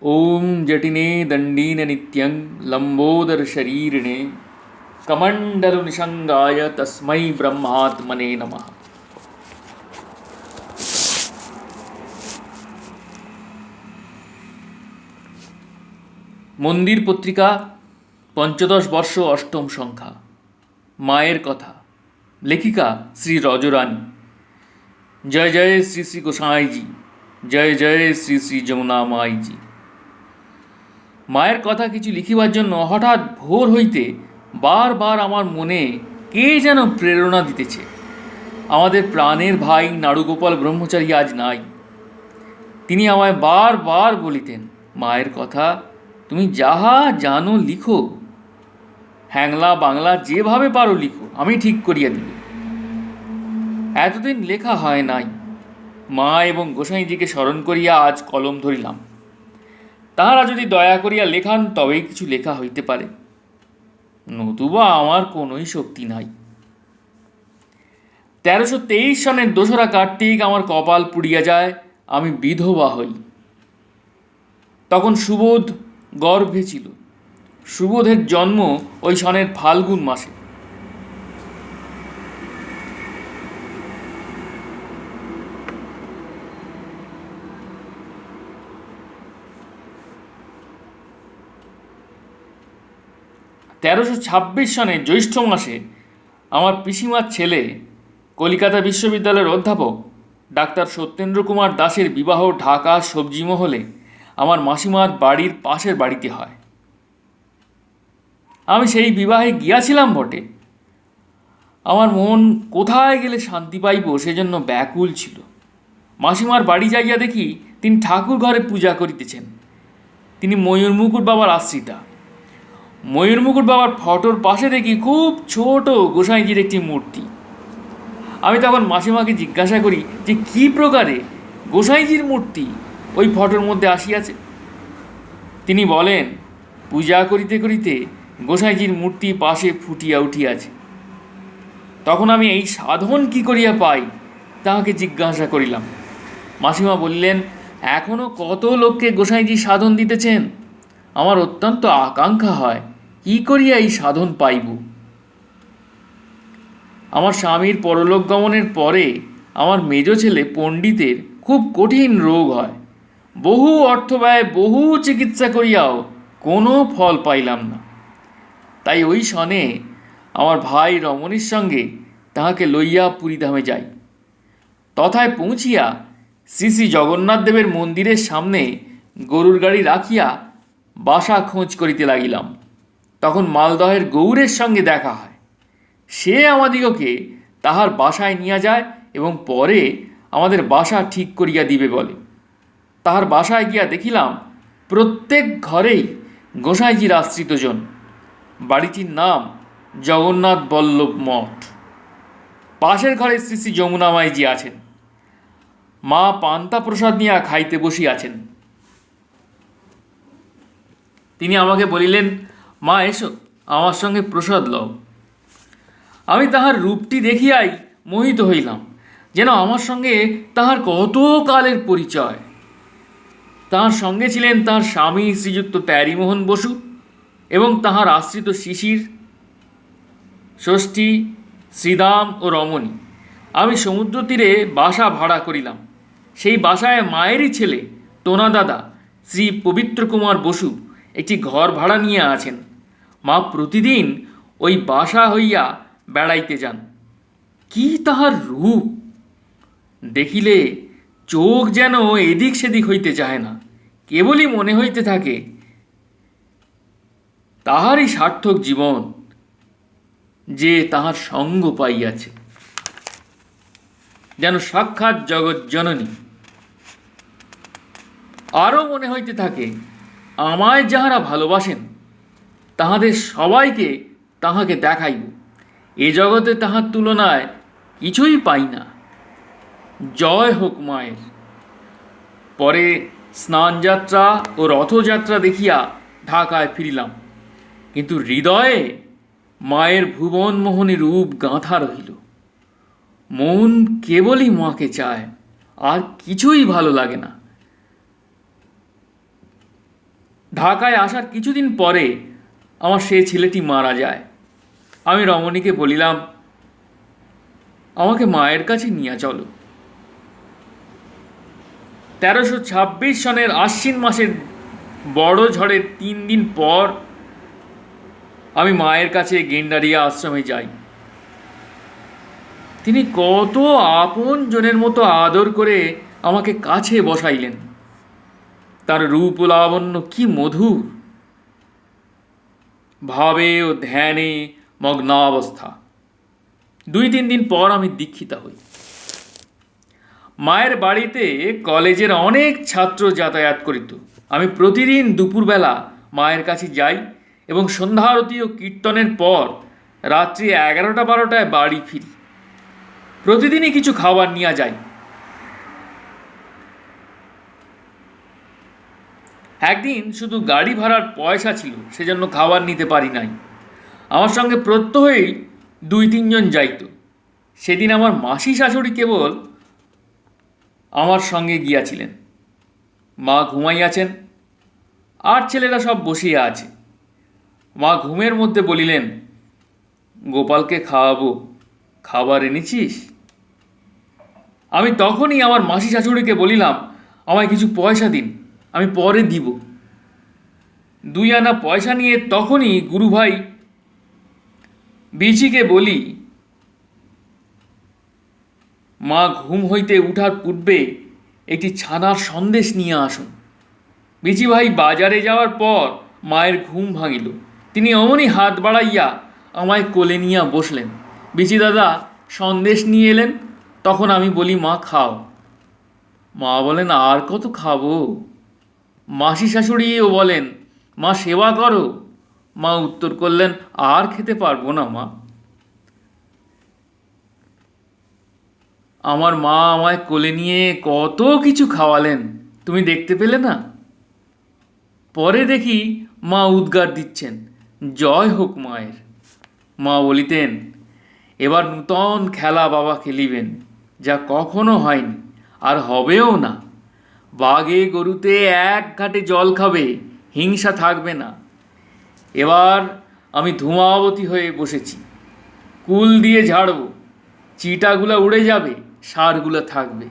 ॐ जटिने दण्डीन नित्यं लम्बोदरशरीरिणे कमण्डलुनिषङ्गाय तस्मै ब्रह्मात्मने नमः। মন্দির পত্রিকা পঞ্চদশ বর্ষ অষ্টম সংখ্যা। মায়ের কথা। লেখিকা শ্রী রজরানী। জয় জয় শ্রী শ্রী গোসাইজি, জয় জয় শ্রী শ্রী যমুনা মাইজি। মায়ের কথা কিছু লিখিবার জন্য হঠাৎ ভোর হইতে বারবার আমার মনে কে যেন প্রেরণা দিতেছে। আমাদের প্রাণের ভাই নাড়ুগোপাল ব্রহ্মচারী আজ নাই। তিনি আমায় বারবার বলিতেন, মায়ের কথা তুমি যাহা জানো লিখো, হ্যাংলা বাংলা যেভাবে পারো লিখো, আমি ঠিক করিয়া দিব। এতদিন লেখা হয় নাই। মা এবং গোসাইজিকে স্মরণ করিয়া আজ কলম ধরিলাম। তাহারা যদি দয়া করিয়া লেখান তবেই কিছু লেখা হইতে পারে, নতুবা আমার কোনোই শক্তি নাই। 1323 সনের 2রা কার্তিক আমার কপাল পুড়িয়া যায়, আমি বিধবা হই। তখন সুবোধ গর্ভে ছিল। সুবোধের জন্ম ওই সনের ফাল্গুন মাসে। (1326 সনের জ্যৈষ্ঠ মাসে আমার পিসিমার ছেলে কলিকাতা বিশ্ববিদ্যালয়ের অধ্যাপক ডাক্তার সত্যেন্দ্র কুমার দাসের বিবাহ ঢাকা সবজি মহলে আমার মাসিমার বাড়ির পাশের বাড়িতে হয়। আমি সেই বিবাহে গিয়াছিলাম বটে। আমার মন কোথায় গেলে শান্তি পাইব সেজন্য ব্যাকুল ছিল। মাসিমার বাড়ি যাইয়া দেখি তিনি ঠাকুর ঘরে পূজা করিতেছেন। তিনি ময়ূর মুকুট বাবার আশ্রিতা। ময়ূর মুকুট বাবার ফটোর পাশে দেখি খুব ছোট গোসাইজির একটি মূর্তি। আমি তখন মাসিমাকে জিজ্ঞাসা করি যে কী প্রকারে গোসাইজির মূর্তি ওই ফটোর মধ্যে আসিয়াছে। তিনি বলেন, পূজা করিতে করিতে গোসাইজির মূর্তি পাশে ফুটিয়া উঠিয়াছে। তখন আমি এই সাধন কি করিয়া পাই তাহাকে জিজ্ঞাসা করিলাম। মাসিমা বললেন, এখনও কত লোককে গোসাইজি সাধন দিতেছেন। আমার অত্যন্ত আকাঙ্ক্ষা হয় কি করিয়া এই সাধন পাইব। আমার স্বামীর পরলোক গমনের পরে আমার মেজ ছেলে পণ্ডিতের খুব কঠিন রোগ হয়। বহু অর্থ ব্যয়, বহু চিকিৎসা করিয়াও কোনো ফল পাইলাম না। তাই ওই সনে আমার ভাই রমণীর সঙ্গে তাহাকে লইয়া পুরীধামে যাই। তথায় পৌঁছিয়া শ্রী শ্রী জগন্নাথ দেবের মন্দিরের সামনে গরুর গাড়ি রাখিয়া বাসা খোঁজ করিতে লাগিলাম। তখন মালদহের গৌরের সঙ্গে দেখা হয়। সে আমাদিগকে তাহার বাসায় নিয়ে যায় এবং পরে আমাদের বাসা ঠিক করিয়া দিবে বলে। তাহার বাসায় গিয়া দেখিলাম প্রত্যেক ঘরেই গোসাইজির আশ্রিতজন। বাড়িটির নাম জগন্নাথ বল্লভ মঠ। পাশের ঘরে শ্রী শ্রী যমুনা মাইজি আছেন। মা পান্তা প্রসাদ নিয়ে খাইতে বসিয়াছেন। তিনি আমাকে বলিলেন, মা এসো, আমার সঙ্গে প্রসাদ লও। আমি তাহার রূপটি দেখিয়াই মোহিত হইলাম, যেন আমার সঙ্গে তাহার কত কালের পরিচয়। তাহার সঙ্গে ছিলেন তাহার স্বামী শ্রীযুক্ত প্যারীমোহন বসু এবং তাহার আশ্রিত শিশির, ষষ্ঠী, শ্রীদাম ও রমণী। আমি সমুদ্র তীরে বাসা ভাড়া করিলাম। সেই বাসায় মায়েরই ছেলে টোনা দাদা শ্রী পবিত্র কুমার বসু একটি ঘর ভাড়া নিয়ে আছেন। মা প্রতিদিন ওই বাসা হইয়া বেড়াইতে যান। কি তাহার রূপ! দেখিলে চোখ যেন এদিক সেদিক হইতে চায় না, কেবলই মনে হইতে থাকে তাহারই সার্থক জীবন যে তাহার সঙ্গ পাইয়াছে, যেন সাক্ষাৎ জগৎ জননী। আরও মনে হইতে থাকে আমায় যাহারা ভালোবাসেন তাহাদের সবাইকে তাহাকে দেখাইব। এ জগতে তাহার তুলনায় কিছুই পাই না। জয় হোক মায়ের। পরে স্নানযাত্রা ও রথযাত্রা দেখিয়া ঢাকায় ফিরিলাম, কিন্তু হৃদয়ে মায়ের ভুবনমোহনী রূপ গাঁথা রহিল। মন কেবলই মাকে চায়, আর কিছুই ভালো লাগে না। ঢাকায় আসার কিছুদিন পরে আমার সে ছেলেটি মারা যায়। আমি রমণীকে বলিলাম, আমাকে মায়ের কাছে নিয়ে চলো। 1326 সনের আশ্বিন মাসের বড় ঝড়ের 3 দিন পর আমি মায়ের কাছে গেন্ডারিয়া আশ্রমে যাই। তিনি কত আপন জনের মতো আদর করে আমাকে কাছে বসাইলেন। তার রূপ ও লাবণ্য কি মধুর! ভাবে ও ধ্যানে মগ্নাবস্থা। 2-3 দিন পর আমি দীক্ষিতা হই। মায়ের বাড়িতে কলেজের অনেক ছাত্র যাতায়াত করিত। আমি প্রতিদিন দুপুরবেলা মায়ের কাছে যাই এবং সন্ধ্যা আরতি ও কীর্তনের পর রাত্রি 11টা-12টায় বাড়ি ফিরি। প্রতিদিনই কিছু খাবার নিয়ে যাই। একদিন শুধু গাড়ি ভাড়ার পয়সা ছিল, সেজন্য খাবার নিতে পারি নাই। আমার সঙ্গে প্রত্যহই 2-3 জন যাইত। সেদিন আমার মাসি শাশুড়ি কেবল আমার সঙ্গে গিয়াছিলেন। মা ঘুমাইয়াছেন, আর ছেলেরা সব বসিয়া আছে। মা ঘুমের মধ্যে বলিলেন, গোপালকে খাওয়াবো, খাবার এনেছিস? আমি তখনই আমার মাসি শাশুড়িকে বলিলাম, আমায় কিছু পয়সা দিন, আমি পরে দিব। 2 আনা পয়সা নিয়ে তখনই গুরুভাই বিচিকে বলি, মা ঘুম হইতে উঠার পূর্বে একটি ছানার সন্দেশ নিয়ে আসুন। বিচি ভাই বাজারে যাওয়ার পর মায়ের ঘুম ভাঙিল। তিনি অমনি হাত বাড়াইয়া আমায় কোলে নিয়ে বসলেন। বিচি দাদা সন্দেশ নিয়ে এলেন। তখন আমি বলি, মা খাও। মা বলেন, আর কত খাবো? মাসি শাশুড়িও বলেন, মা সেবা করো। মা উত্তর করলেন, আর খেতে পারবো না মা। আমার মা আমায় কোলে নিয়ে কত কিছু খাওয়ালেন, তুমি দেখতে পেলে না? পরে দেখি মা উদ্গার দিচ্ছেন, জয় হোক মায়ের। মা বলিতেন, এবার নূতন খেলা বাবা খেলিবেন, যা কখনো হয়নি আর হবেও না। বাঘে গরুতে এক ঘাটে জল খাবে, হিংসা থাকবে না। এবার আমি ধূমাবতী হয়ে বসেছি, কুল দিয়ে ঝাড়ব, চিটাগুলা উড়ে যাবে, সারগুলা থাকবে।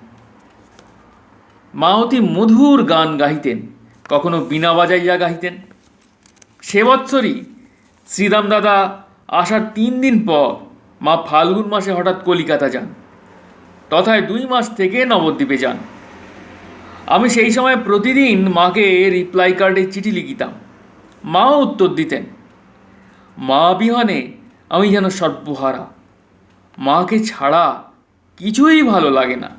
মা অতি মধুর গান গাহিতেন, কখনো বীণা বাজাইয়া গাহিতেন। সে বৎসরই শ্রীরাম দাদা আসার 3 দিন পর মা ফাল্গুন মাসে হঠাৎ কলিকাতা যান, তথায় 2 মাস থেকে নবদ্বীপে যান। আমি সেই সময় প্রতিদিন মাকে রিপ্লাই কার্ডে চিঠি লিখিতাম, মাও উত্তর দিতেন। মা বিহনে আমি যেন সর্বহারা। মাকে ছাড়া কিছুই ভালো লাগে না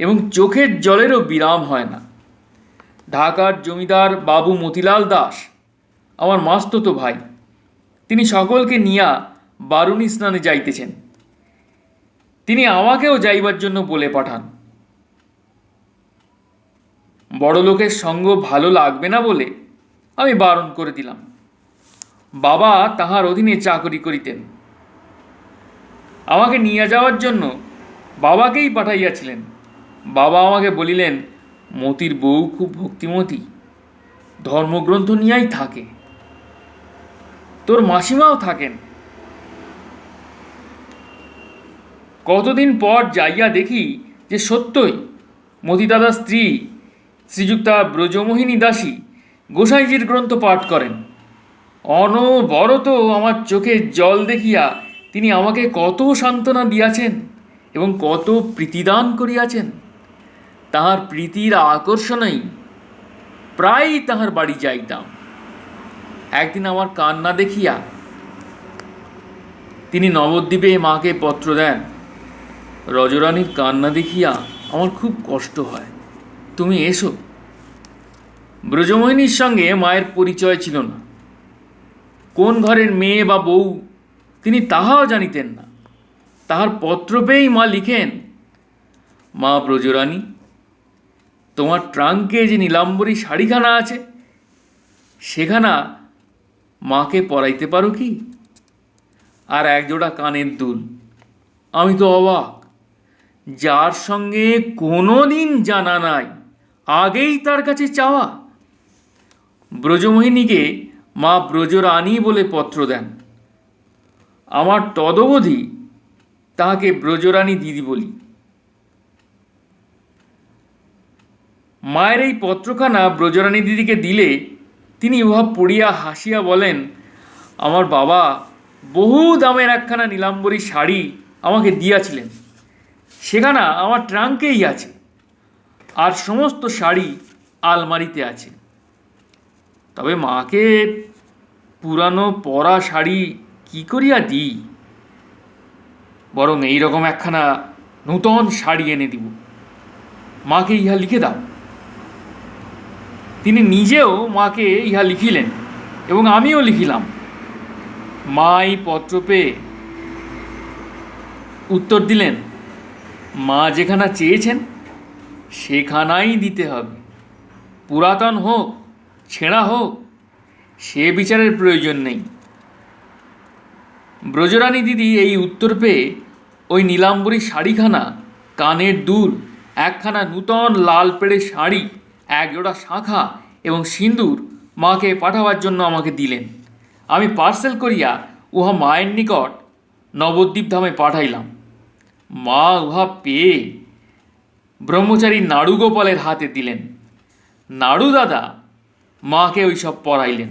এবং চোখের জলেরও বিরাম হয় না। ঢাকার জমিদার বাবু মতিলাল দাস আমার মাস্তুতো ভাই। তিনি সকলকে নিয়া বারুণী স্নানে যাইতেছেন। তিনি আমাকেও যাইবার জন্য বলে পাঠান। বড় লোকের সঙ্গ ভালো লাগবে না বলে আমি বারণ করে দিলাম। বাবা তাহার অধীনে চাকরি করিতেন। আমাকে নিয়ে যাওয়ার জন্য বাবাকেই পাঠাইয়াছিলেন। বাবা আমাকে বলিলেন, মতির বউ খুব ভক্তিমতী, ধর্মগ্রন্থ নিয়েই থাকে, তোর মাসিমাও থাকেন। কতদিন পর যাইয়া দেখি যে সত্যই মতিদাদার স্ত্রী শ্রীযুক্তা ব্রজমোহিনী দাসী গোসাইজির গ্রন্থ পাঠ করেন। অনবরত আমার চোখে জল দেখিয়া তিনি আমাকে কত সান্ত্বনা দিয়াছেন এবং কত প্রীতিদান করিয়াছেন। তাহার প্রীতির আকর্ষণেই প্রায়ই তাহার বাড়ি যাইতাম। একদিন আমার কান্না দেখিয়া তিনি নবদ্বীপে মাকে পত্র দেন। রজরানীর কান্না দেখিয়া আমার খুব কষ্ট হয়, তুমি এসো। ব্রজমোহিনীর সঙ্গে মায়ের পরিচয় ছিল না। কোন ঘরের মেয়ে বা বউ তিনি তাহাও জানিতেন না। তাহার পত্র পেয়েই মা লিখেন, মা ব্রজরানী, তোমার ট্রাঙ্কে যে নীলাম্বরী শাড়িখানা আছে সেখানা মাকে পরাইতে পারো কি? আর 1 জোড়া কানের দুল। আমি তো অবাক, যার সঙ্গে কোনো দিন জানা নাই, আগেই তার কাছে চাওয়া। ব্রজমোহিনীকে মা ব্রজরানী বলে পত্র দেন। আমার তদবধি তাহাকে ব্রজরানী দিদি বলি। মায়ের এই পত্রখানা ব্রজরানী দিদিকে দিলে তিনি উহা পড়িয়া হাসিয়া বলেন, আমার বাবা বহু দামের একখানা নীলাম্বরী শাড়ি আমাকে দিয়াছিলেন, সেখানা আমার ট্রাঙ্কেই আছে, আর সমস্ত শাড়ি আলমারিতে আছে। তবে মাকে পুরানো পরা শাড়ি কি করিয়া দিই, বরং এইরকম একখানা নূতন শাড়ি এনে দিব, মাকে ইহা লিখে দাও। তিনি নিজেও মাকে ইহা লিখিলেন এবং আমিও লিখিলাম। মা এই পত্র পেয়ে উত্তর দিলেন, মা যেখানা চেয়েছেন সেখানাই দিতে হবে, পুরাতন হোক ছেঁড়া হোক সে বিচারের প্রয়োজন নেই। ব্রজরানী দিদি এই উত্তর পেয়ে ওই নীলাম্বরী শাড়িখানা, কানের দুল, একখানা নূতন লাল পেড়ে শাড়ি, একজোড়া শাঁখা এবং সিঁদুর মাকে পাঠাবার জন্য আমাকে দিলেন। আমি পার্সেল করিয়া উহা মায়ের নিকট নবদ্বীপ ধামে পাঠাইলাম। মা উহা পেয়ে ব্রহ্মচারী নাড়ুগোপালের হাতে দিলেন। নাড়ু দাদা মাকে ওইসব পরাইলেন।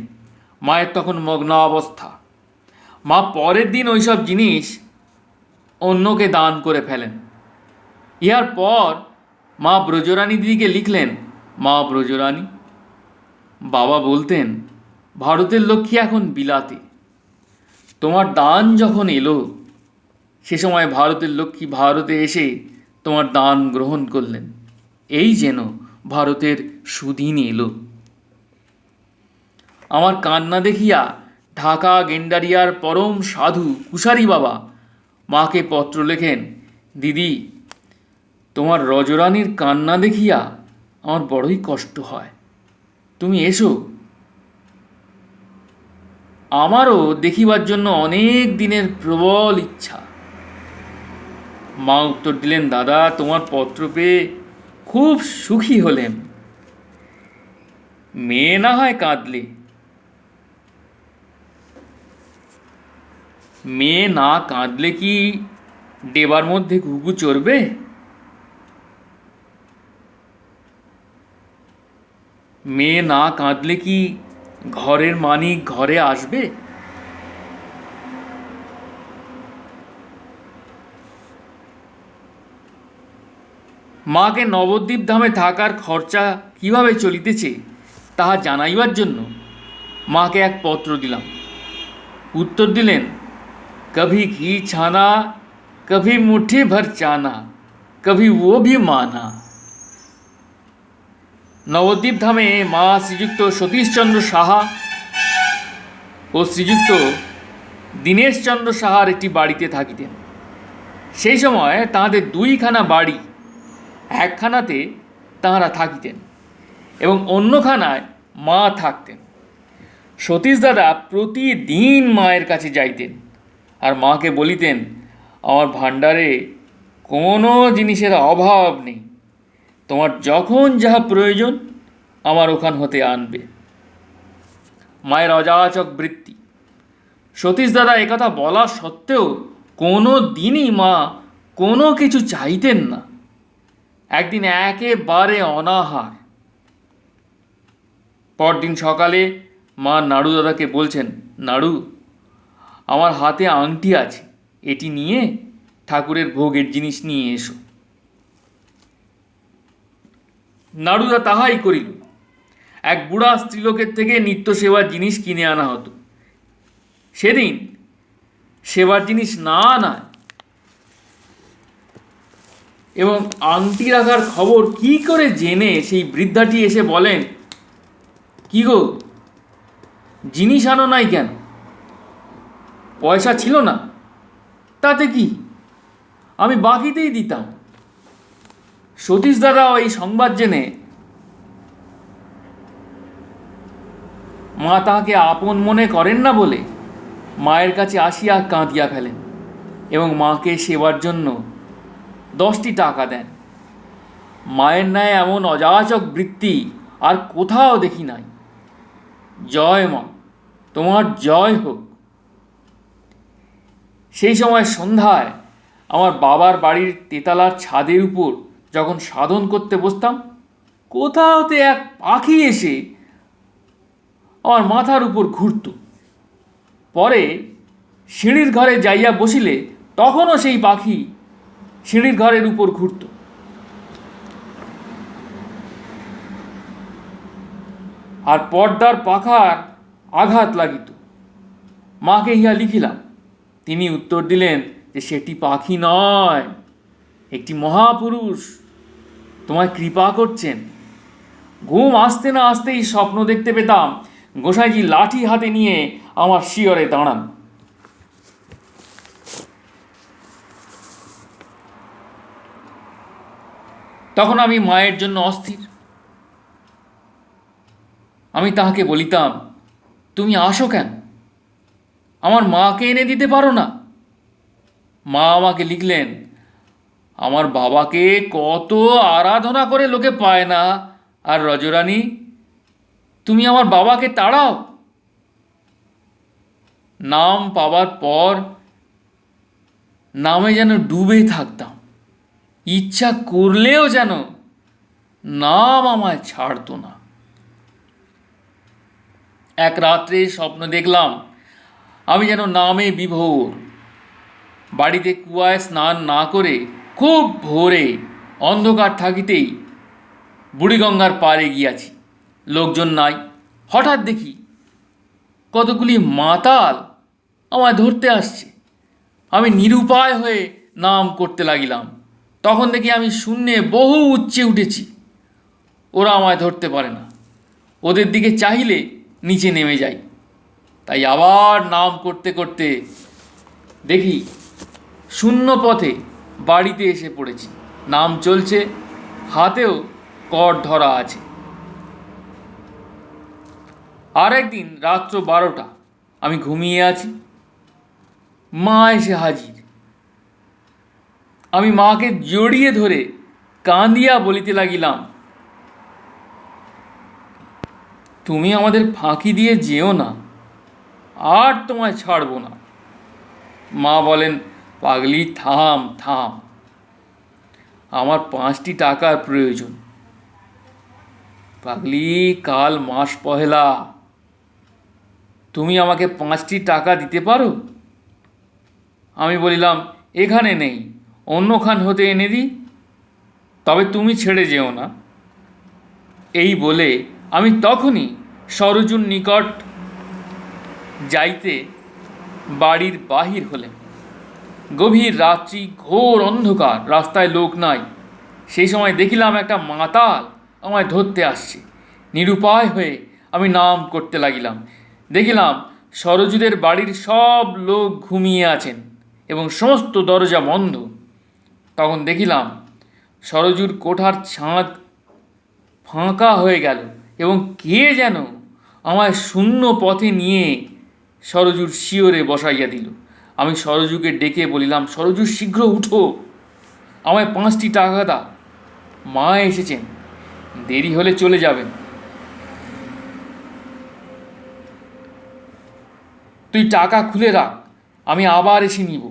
মায়ের তখন মগ্ন অবস্থা। মা পরের দিন ওইসব জিনিস অন্যকে দান করে ফেলেন। ইহার পর মা ব্রজরানী দিদিকে লিখলেন, মা ব্রজরানী, বাবা বলতেন ভারতের লক্ষ্মী এখন বিলাতে, তোমার দান যখন এলো সে সময় ভারতের লক্ষ্মী ভারতে এসে তোমার দান গ্রহণ করলেন, এই যেন ভারতের সুদিন এলো। আমার কান্না দেখিয়া ঢাকা গেন্ডারিয়ার পরম সাধু কুশারি বাবা মাকে পত্র লেখেন, দিদি, তোমার রজরানীর কান্না দেখিয়া আমার বড়ই কষ্ট হয়, তুমি এসো, আমারও দেখিবার জন্য অনেক দিনের প্রবল ইচ্ছা। মা উত্তর দিলেন, দাদা, তোমার পত্র পেয়ে খুব সুখী হলেম। মেয়ে না হয় কাঁদলে, মেয়ে না কাঁদলে কি ডেবার মধ্যে ঘুঘু চড়বে? মেয়ে না কাঁদলে কি ঘরের মানিক ঘরে আসবে? মাকে নবদ্বীপ ধামে থাকার খরচা কিভাবে চলিতেছে তাহা জানাইবার জন্য মাকে এক পত্র দিলাম। উত্তর দিলেন, কভি ঘি ছানা, কভি মুঠি ভর চানা, কভি ও ভি মানা। নবদ্বীপ ধামে মা শ্রীযুক্ত সতীশচন্দ্র সাহা ও শ্রীযুক্ত দীনেশচন্দ্র সাহার একটি বাড়িতে থাকিতেন। সেই সময় তাঁদের দুইখানা বাড়ি, একখানাতে তাঁরা থাকিতেন এবং অন্যখানায় মা থাকতেন। সতীশ দাদা প্রতিদিন মায়ের কাছে যাইতেন আর মাকে বলিতেন, আমার ভাণ্ডারে কোনো জিনিসের অভাব নেই, তোমার যখন যাহা প্রয়োজন আমার ওখান হতে আনবে। মায়ের অযাচক বৃত্তি। সতীশ দাদা একথা বলা সত্ত্বেও কোনো দিনই মা কোনো কিছু চাইতেন না। একদিন একেবারে অনাহার। পরদিন সকালে মা নাড়ু দাদাকে বলছেন, নাড়ু, আমার হাতে আংটি আছে, এটি নিয়ে ঠাকুরের ভোগের জিনিস নিয়ে এসো। নাড়ুদা তাহাই করিল। এক বুড়া স্ত্রীলোকের থেকে নিত্য সেবার জিনিস কিনে আনা হতো। সেদিন সেবার জিনিস না আনায় এবং আংটি রাখার খবর কি করে জেনে সেই বৃদ্ধাটি এসে বলেন, কি গো, জিনিস আনো নাই কেন? পয়সা ছিল না? তাতে কি, আমি বাকিতেই দিতাম। সতীশ দাদাও এই সংবাদ জেনে মা তাহাকে আপন মনে করেন না বলে মায়ের কাছে আসিয়া কাঁদিয়া ফেলেন এবং মাকে সেবার জন্য 10টি টাকা দেন। মায়ের ন্যায় এমন অযাচক বৃত্তি আর কোথাও দেখি নাই। জয় মা, তোমার জয় হোক। সেই সময় সন্ধ্যায় আমার বাবার বাড়ির তেতলার ছাদের উপর যখন সাধন করতে বসতাম, কোথা হতে এক পাখি এসে আমার মাথার উপর ঘুরত। পরে সিঁড়ির ঘরে যাইয়া বসিলে তখনও সেই পাখি সিঁড়ির ঘরের উপর ঘুরত। আর পর্দার পাখার আঘাত লাগিত। মাকে ইহা লিখিলাম। তিনি উত্তর দিলেন যে সেটি পাখি নয়, একটি মহাপুরুষ তোমায় কৃপা করছেন। ঘুম আসতে না আসতেই স্বপ্ন দেখতে পেতাম গোসাইজি লাঠি হাতে নিয়ে আমার শিয়রে দাঁড়ান। তখন আমি মায়ের জন্য অস্থির। আমি তাহাকে বলিতাম, তুমি আসো কেন, আমার মাকে এনে দিতে পারো না? মা আমাকে লিখলেন, আমার বাবাকে কত আরাধনা করে লোকে পায় না, আর রজরানী তুমি আমার বাবাকে তাড়াও। নাম পাবার পর নামে যেন ডুবে থাকতাম, ইচ্ছা করলেও যেন নাম আমায় ছাড়তো না। এক রাত্রে স্বপ্ন দেখলাম আমি যেন নামে বিভোর। বাড়িতে কুয়ায় স্নান না করে খুব ভোরে অন্ধকার থাকিতেই বুড়িগঙ্গার পাড়ে গিয়াছি, লোকজন নাই। হঠাৎ দেখি কতগুলি মাতাল আমায় ধরতে আসছে। আমি নিরুপায় হয়ে নাম করতে লাগিলাম। তখন দেখি আমি শূন্যে বহু উচ্চে উঠেছি। ওরা আমায় ধরতে পারে না। ওদের দিকে চাইলে নিচে নেমে যাই। তাই আবার নাম করতে করতে দেখি শূন্য পথে বাড়িতে এসে পড়েছি। নাম চলছে, হাতেও কর ধরা আছে। আর একদিন রাত্র 12টা, আমি ঘুমিয়ে আছি, মা এসে হাজির। আমি মাকে জড়িয়ে ধরে কাঁদিয়া বলিতে লাগিলাম, তুমি আমাদের ফাঁকি দিয়ে যেও না, আর তোমায় ছাড়ব না। মা বলেন, পাগলি থাম থাম, আমার 5টি টাকার প্রয়োজন। পাগলি, কাল মাস পহেলা, তুমি আমাকে 5টি টাকা দিতে পারো? আমি বলিলাম, এখানে নেই, অন্যখান হতে এনে দিই, তবে তুমি ছেড়ে যেও না। এই বলে আমি তখনই সরজুর নিকট যাইতে বাড়ির বাহির হলেন। গভীর রাত্রি, ঘোর অন্ধকার, রাস্তায় লোক নাই। সেই সময় দেখিলাম একটা মাতাল আমায় ধরতে আসছে। নিরুপায় হয়ে আমি নাম করতে লাগিলাম। দেখিলাম সরজুদের বাড়ির সব লোক ঘুমিয়ে আছেন এবং সমস্ত দরজা বন্ধ। তখন দেখিলাম সরজুর কোঠার ছাদ ফাঁকা হয়ে গেল এবং কে যেন আমায় শূন্য পথে নিয়ে সরজুর শিয়রে বসাইয়া দিল। আমি সরজুকে ডেকে বলিলাম, সরজু শীঘ্র উঠো, আমায় 5টি টাকা দাও, মা এসেছেন, দেরি হলে চলে যাবেন। তুই টাকা খুলে রাখ, আমি আবার এসে নিব।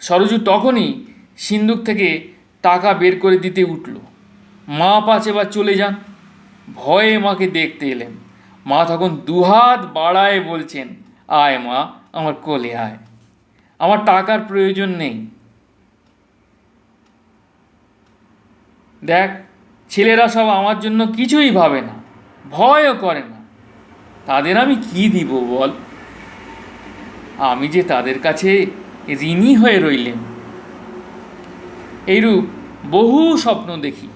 সরজু তখনই সিন্দুক থেকে টাকা বের করে দিতে উঠল। মা 5 এবার চলে যান। ভয়ে মাকে দেখতে এলেন। মা তখন দুহাত বাড়ায় বলছেন, আয় মা, আমার কোলে আয়, আমার টাকার প্রয়োজন নেই। দেখ, ছেলেরা সব আমার জন্য কিছুই ভাবে না, ভয়ও করে না, তাদের আমি কি দিব বল? আমি যে তাদের কাছে ঋণী হয়ে রইলেম। এইরূপ বহু স্বপ্ন দেখি।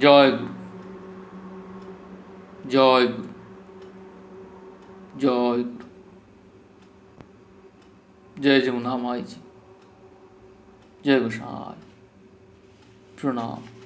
জয় গুরু, জয় গুরু, জয় গুরু। জয় যমুনা মাই जी, जय गोसाई, प्रणाम।